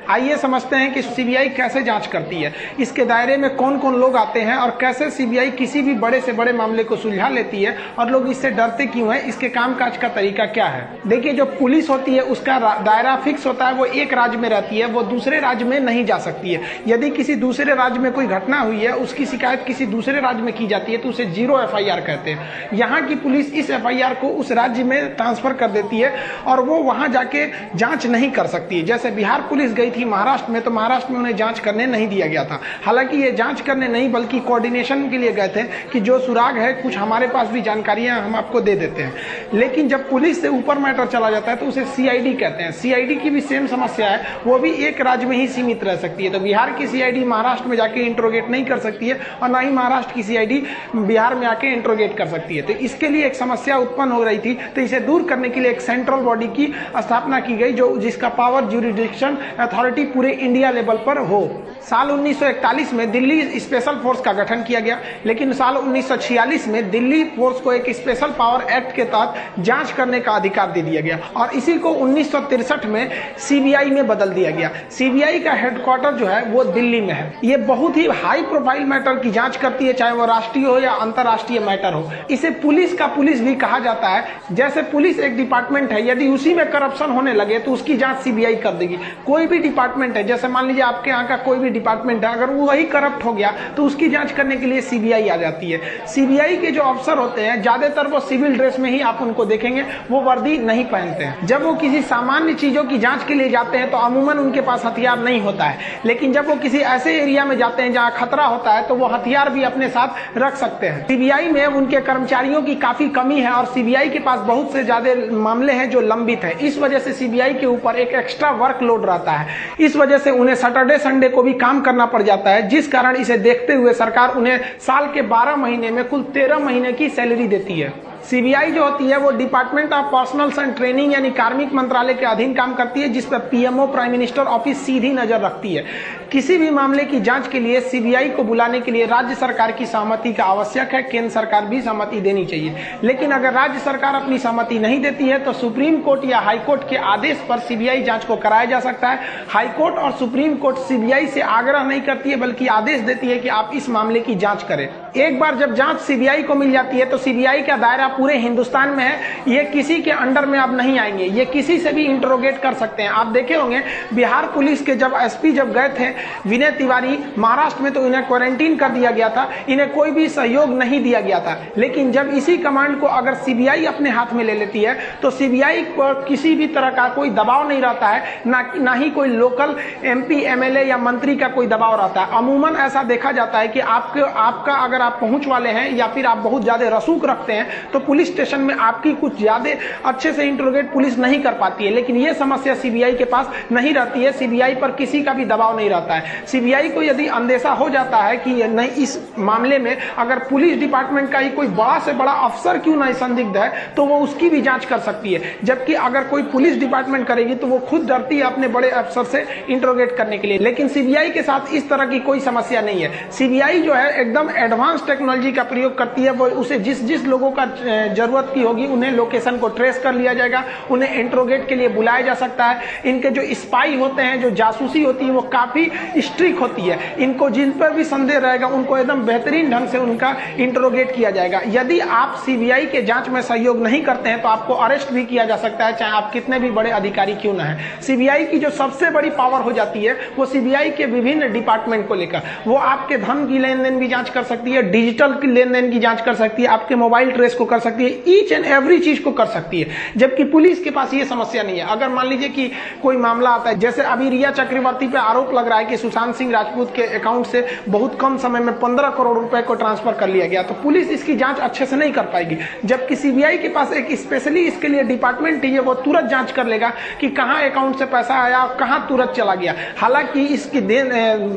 आइए समझते हैं कि सीबीआई कैसे जांच करती है, इसके दायरे में कौन कौन लोग आते हैं और कैसे सीबीआई किसी भी बड़े से बड़े मामले को सुलझा लेती है और लोग इससे डरते क्यों हैं, इसके कामकाज का तरीका क्या है। देखिए, जो पुलिस होती है उसका दायरा फिक्स होता है, वो एक राज्य में रहती है, वो दूसरे राज्य में नहीं जा सकती है। यदि किसी दूसरे राज्य में कोई घटना हुई है, उसकी शिकायत किसी दूसरे राज्य में की जाती है तो उसे 0 FIR कहते हैं। यहाँ की पुलिस इस FIR को उस राज्य में ट्रांसफर कर देती है और वो वहां जाके जांच नहीं कर सकती है। जैसे बिहार पुलिस गई थी महाराष्ट्र में, तो महाराष्ट्र में उन्हें जांच करने नहीं दिया गया था। हालांकि ये जांच करने नहीं बल्कि कोऑर्डिनेशन के लिए गए थे कि जो सुराग है, कुछ हमारे पास भी जानकारियां हम आपको दे देते हैं। लेकिन जब पुलिस से ऊपर मैटर चला जाता है तो उसे CID कहते हैं। CID की भी सेम समस्या है, वो भी एक राज्य में ही सीमित रह सकती है। तो बिहार की CID महाराष्ट्र में जाके इंट्रोगेट नहीं कर सकती है और ना ही महाराष्ट्र की CID बिहार में आके इंट्रोगेट कर सकती है। तो इसके लिए एक समस्या उत्पन्न हो रही थी, तो इसे दूर करने के लिए एक सेंट्रल बॉडी की स्थापना की गई जो जिसका पावर ज्यूरिडिक्शन अथॉरिटी पूरे इंडिया लेवल पर हो। साल 1941 में दिल्ली स्पेशल फोर्स का गठन किया गया, लेकिन साल 1946 में दिल्ली फोर्स को एक स्पेशल पावर एक्ट के तहत जांच करने का अधिकार दे दिया गया और इसी को 1963 में CBI में बदल दिया गया। CBI का हेडक्वार्टर जो है वो दिल्ली में है। ये बहुत ही हाई प्रोफाइल मैटर की जांच करती है, चाहे वो राष्ट्रीय हो या अंतर्राष्ट्रीय मैटर हो। इसे पुलिस का पुलिस भी कहा जाता है। जैसे पुलिस एक डिपार्टमेंट है, यदि उसी में करप्शन होने लगे तो उसकी जांच CBI कर देगी। कोई भी डिपार्टमेंट है, जैसे मान लीजिए आपके यहाँ का कोई भी डिपार्टमेंट है, अगर वो वही करप्ट हो गया तो उसकी जांच करने के लिए CBI आ जाती है। CBI के जो अफसर होते हैं ज्यादातर वो सिविल ड्रेस में ही आप उनको देखेंगे, वो वर्दी नहीं पहनते हैं। जब वो किसी सामान्य चीजों की जांच के लिए जाते हैं तो अमूमन उनके पास हथियार नहीं होता है, लेकिन जब वो किसी ऐसे एरिया में जाते हैं जहां खतरा होता है तो वो हथियार भी अपने साथ रख सकते हैं। CBI में उनके कर्मचारियों की काफी कमी है और CBI के पास बहुत से ज्यादा मामले हैं जो लंबित है। इस वजह से CBI के ऊपर एक एक्स्ट्रा वर्कलोड रहता है। इस वजह से उन्हें सैटरडे संडे को भी काम करना पड़ जाता है, जिस कारण इसे देखते हुए सरकार उन्हें साल के 12 महीने में कुल 13 महीने की सैलरी देती है। CBI जो होती है वो department of personal and training यानी कार्मिक मंत्रालय के अधीन काम करती है, जिस पर PMO प्राइम मिनिस्टर ऑफिस सीधी नजर रखती है। किसी भी मामले की जांच के लिए CBI को बुलाने के लिए राज्य सरकार की सहमति का आवश्यक है, केंद्र सरकार भी सहमति देनी चाहिए। लेकिन अगर राज्य सरकार अपनी सहमति नहीं देती है तो सुप्रीम कोर्ट या हाई कोर्ट के आदेश पर CBI जांच को कराया जा सकता है। हाई कोर्ट और सुप्रीम कोर्ट CBI से आग्रह नहीं करती है बल्कि आदेश देती है कि आप इस मामले की जांच करें। एक बार जब जांच CBI को मिल जाती है तो CBI का दायरा पूरे हिंदुस्तान में है, ये किसी के अंडर में अब नहीं आएंगे, ये किसी से भी इंट्रोगेट कर सकते हैं। आप देखे होंगे बिहार पुलिस के जब SP जब गए थे विनय तिवारी महाराष्ट्र में, तो इन्हें क्वारंटीन कर दिया गया था, इन्हें कोई भी सहयोग नहीं दिया गया था। लेकिन जब इसी कमांड को अगर CBI अपने हाथ में ले लेती है तो CBI पर किसी भी तरह का कोई दबाव नहीं रहता है, ना ही कोई लोकल MP MLA या मंत्री का कोई दबाव रहता है। अमूमन ऐसा देखा जाता है कि आपका अगर आप पहुंच वाले हैं या फिर आप बहुत ज्यादा रसूख रखते हैं तो पुलिस स्टेशन में आपकी कुछ ज्यादा अच्छे से इंट्रोगेट पुलिस नहीं कर पाती है। लेकिन यह समस्या CBI के पास नहीं रहती है, CBI पर किसी का भी दबाव नहीं रहता है। CBI को यदि अंदेशा हो जाता है कि नहीं, इस मामले में अगर पुलिस डिपार्टमेंट का ही कोई बड़ा से बड़ा अफसर क्यों नहीं संदिग्ध है तो वो उसकी भी जांच कर सकती है। जबकि अगर कोई पुलिस डिपार्टमेंट करेगी तो वो खुद डरती है अपने बड़े अफसर से इंट्रोगेट करने के लिए। लेकिन CBI के साथ इस तरह की कोई समस्या नहीं है। CBI जो है एकदम एडवांस टेक्नोलॉजी का प्रयोग करती है। वो उसे जिस लोगों का जरूरत की होगी उन्हें लोकेशन को ट्रेस कर लिया जाएगा, उन्हें इंट्रोगेट के लिए बुलाया जा सकता है। इनके जो स्पाई होते हैं, जो जासूसी होती है, वो काफी स्ट्रिक्ट होती है। इनको जिन पर भी संदेह रहेगा उनको एकदम बेहतरीन ढंग से उनका इंट्रोगेट किया जाएगा। यदि आप CBI के जांच में सहयोग नहीं करते हैं तो आपको अरेस्ट भी किया जा सकता है, चाहे आप कितने भी बड़े अधिकारी क्यों ना है। CBI की जो सबसे बड़ी पावर हो जाती है वो CBI के विभिन्न डिपार्टमेंट को लेकर, वो आपके धन की लेन देन भी जांच कर सकती है, डिजिटल की लेन देन की जांच कर सकती है, आपके मोबाइल ट्रेस को कर सकती है, ईच एंड एवरी चीज को कर सकती है। जबकि पुलिस के पास ये समस्या नहीं है। अगर मान लीजिए कि कोई मामला आता है, जैसे अभी रिया चक्रवर्ती पे आरोप लग रहा है कि सुशांत सिंह राजपूत के अकाउंट से बहुत कम समय में 15 करोड़ रुपए को ट्रांसफर कर लिया गया, तो पुलिस इसकी जांच अच्छे से नहीं कर पाएगी। जबकि CBI के पास एक स्पेशली इसके लिए डिपार्टमेंट है, वो तुरंत जांच कर लेगा कि कहां अकाउंट से पैसा आया और कहां तुरंत चला गया। हालांकि इसकी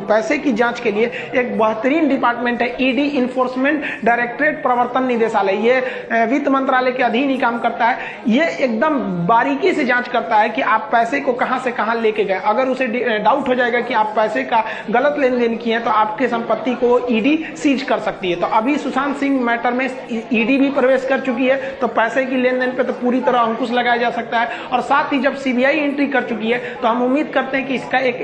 पैसे की जांच के लिए एक बेहतरीन डिपार्टमेंट है, ED इन्फोर्समेंट डायरेक्टरेट प्रवर्तन निदेशालय, ये वित्त मंत्रालय के अधीन ही काम करता है। ये एकदम बारीकी से जांच करता है कि आप पैसे को कहां से कहां लेके गए। अगर उसे डाउट हो जाएगा कि आप पैसे का गलत लेन देन किए हैं तो आपके संपत्ति को ईडी सीज कर सकती है। तो अभी सुशांत सिंह मैटर में ईडी भी प्रवेश कर चुकी है, तो पैसे की लेन देन पे तो पूरी तरह अंकुश लगाया जा सकता है। और साथ ही जब सीबीआई एंट्री कर चुकी है तो हम उम्मीद करते हैं कि इसका एक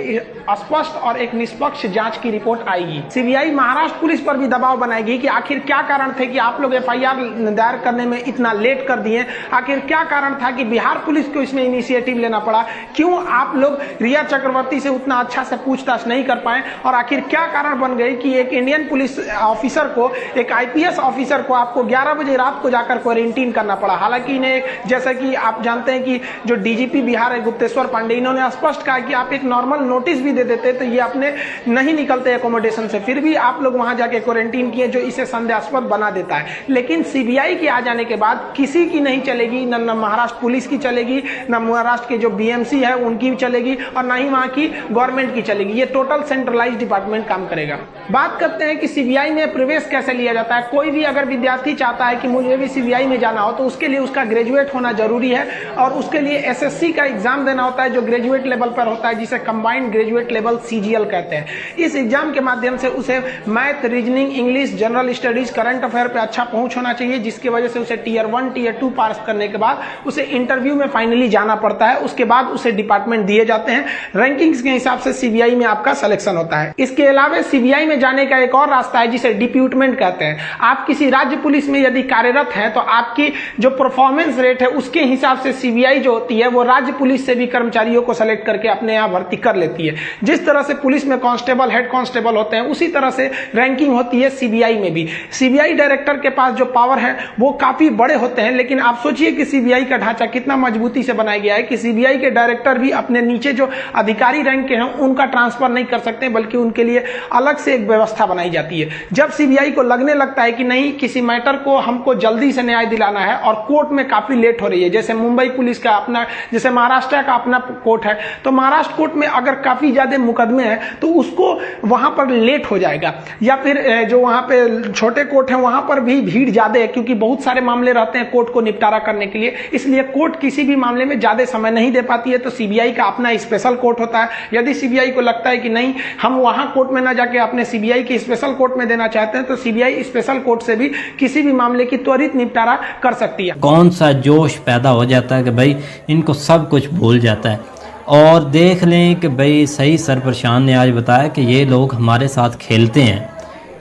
स्पष्ट और एक निष्पक्ष जांच की रिपोर्ट आएगी। सीबीआई महाराष्ट्र पुलिस पर भी दबाव बनाएगी कि आखिर क्या कारण थे कि आप लोग एफआईआर दायर करने में इतना लेट कर दिए, आखिर क्या कारण था कि बिहार पुलिस को इसमें इनिशिएटिव लेना पड़ा, क्यों आप लोग रिया चक्रवर्ती से उतना अच्छा से पूछताछ नहीं कर पाए, और आखिर क्या कारण बन गई कि एक इंडियन पुलिस ऑफिसर को, एक आईपीएस ऑफिसर को आपको 11 बजे रात को जाकर क्वारंटीन करना पड़ा। हालांकि इन्हें, जैसा कि आप जानते हैं कि जो डीजीपी बिहार है गुप्तेश्वर पांडे, इन्होंने स्पष्ट कहा कि आप एक नॉर्मल नोटिस भी दे देते तो ये अपने नहीं निकलते एकोमोडेशन से, फिर भी आप लोग वहां जाके क्वारंटीन किए, जो इसे संदेहास्पद बना देता है। लेकिन सीबीआई के आ जाने के बाद किसी की नहीं चलेगी, न महाराष्ट्र पुलिस की चलेगी, न महाराष्ट्र के जो बीएमसी है उनकी भी चलेगी, और ना ही वहां की गवर्नमेंट की चलेगी। ये टोटल सेंट्रलाइज्ड डिपार्टमेंट काम करेगा। बात करते हैं कि सीबीआई में प्रवेश कैसे लिया जाता है। कोई भी अगर विद्यार्थी चाहता है कि मुझे भी सीबीआई में जाना हो तो उसके लिए उसका ग्रेजुएट होना जरूरी है, और उसके लिए एसएससी का एग्जाम देना होता है जो ग्रेजुएट लेवल पर होता है, जिसे कंबाइंड ग्रेजुएट लेवल सीजीएल कहते हैं। इस एग्जाम के माध्यम से उसे math, reasoning, English, general studies, current affair पे अच्छा पहुंच होना चाहिए, जिसकी वजह से उसे टीयर 1, टीयर 2 पास करने के बाद उसे इंटरव्यू में फाइनली जाना पड़ता है। उसके बाद उसे डिपार्टमेंट दिए जाते हैं, रैंकिंग्स के हिसाब से सीबीआई में आपका सिलेक्शन होता है। इसके अलावा सीबीआई में जाने का एक और रास्ता है जिसे डिप्यूटमेंट कहते हैं। आप किसी राज्य पुलिस में यदि कार्यरत हैं तो आपकी जो परफॉर्मेंस रेट है उसके हिसाब से सीबीआई जो होती है वो राज्य पुलिस से भी कर्मचारियों को सेलेक्ट करके अपने यहाँ भर्ती कर लेती है। जिस तरह से पुलिस में कांस्टेबल, हेड कांस्टेबल होते हैं, उसी तरह से रैंकिंग होती है सीबीआई में भी। सीबीआई डायरेक्टर के पास जो पावर है वो काफी बड़े होते हैं, लेकिन आप सोचिए कि सीबीआई का ढांचा कितना मजबूती से बनाया गया है कि सीबीआई के डायरेक्टर भी अपने नीचे जो अधिकारी रैंक के हैं उनका ट्रांसफर नहीं कर सकते, बल्कि उनके लिए अलग से एक व्यवस्था बनाई जाती है। जब सीबीआई को लगने लगता है कि नहीं, किसी मैटर को हमको जल्दी से न्याय दिलाना है और कोर्ट में काफी लेट हो रही है, जैसे मुंबई पुलिस का अपना, जैसे महाराष्ट्र का अपना कोर्ट है, तो महाराष्ट्र कोर्ट में अगर काफी ज्यादा मुकदमे हैं तो उसको वहां पर लेट हो जाएगा, या फिर जो वहां पे छोटे कोर्ट है वहां पर भी भीड़ ज्यादा है, क्योंकि बहुत सारे मामले रहते हैं कोर्ट को निपटारा करने के लिए, इसलिए कोर्ट किसी भी मामले में ज्यादा समय नहीं दे पाती है। तो सीबीआई का अपना स्पेशल कोर्ट होता है। यदि सीबीआई को लगता है कि नहीं, हम वहां कोर्ट में ना जाके अपने सीबीआई के स्पेशल कोर्ट में देना चाहते हैं, तो सीबीआई स्पेशल कोर्ट से भी किसी भी मामले की त्वरित निपटारा कर सकती है। कौन सा जोश पैदा हो जाता है कि भाई इनको सब कुछ भूल जाता है। और देख लें कि भाई सही सरप्रशान ने आज बताया कि ये लोग हमारे साथ खेलते हैं।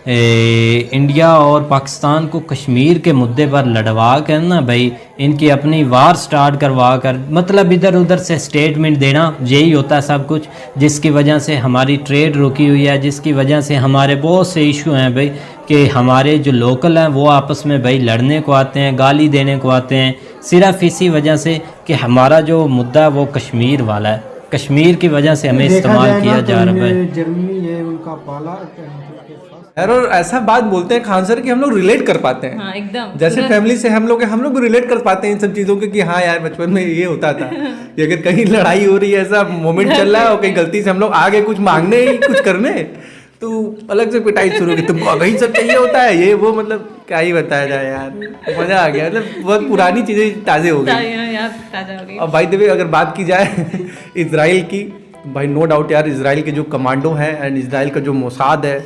इंडिया और पाकिस्तान को कश्मीर के मुद्दे पर लड़वा कर ना भाई इनकी अपनी वार स्टार्ट करवा कर, मतलब इधर उधर से स्टेटमेंट देना, यही होता है सब कुछ, जिसकी वजह से हमारी ट्रेड रुकी हुई है, जिसकी वजह से हमारे बहुत से इशू हैं भाई, कि हमारे जो लोकल हैं वो आपस में भाई लड़ने को आते हैं, गाली देने को आते हैं, सिर्फ इसी वजह से कि हमारा जो मुद्दा है वो कश्मीर वाला है। कश्मीर की वजह से हमें इस्तेमाल किया जा रहा है। जर्मनी है उनका पाला यार, और ऐसा बात बोलते हैं खान सर कि हम लोग रिलेट कर पाते हैं। हाँ, एकदम जैसे फैमिली से हम लोग भी रिलेट कर पाते हैं इन सब चीजों के कि हाँ यार बचपन में ये होता था। ये अगर कहीं लड़ाई हो रही है, ऐसा मोमेंट चल रहा है और कहीं गलती से हम लोग आगे कुछ मांगने ही कुछ करने तो अलग से पिटाई शुरू की, तुमको वही सब चाहिए होता है, ये वो, मतलब क्या ही बताया जाए यार, मजा आ गया। मतलब बहुत पुरानी चीजें ताजे हो गई। और भाई देवी अगर बात की जाए इजराइल की, भाई नो डाउट यार, इजराइल के जो कमांडो हैं एंड इजराइल का जो मोसाद है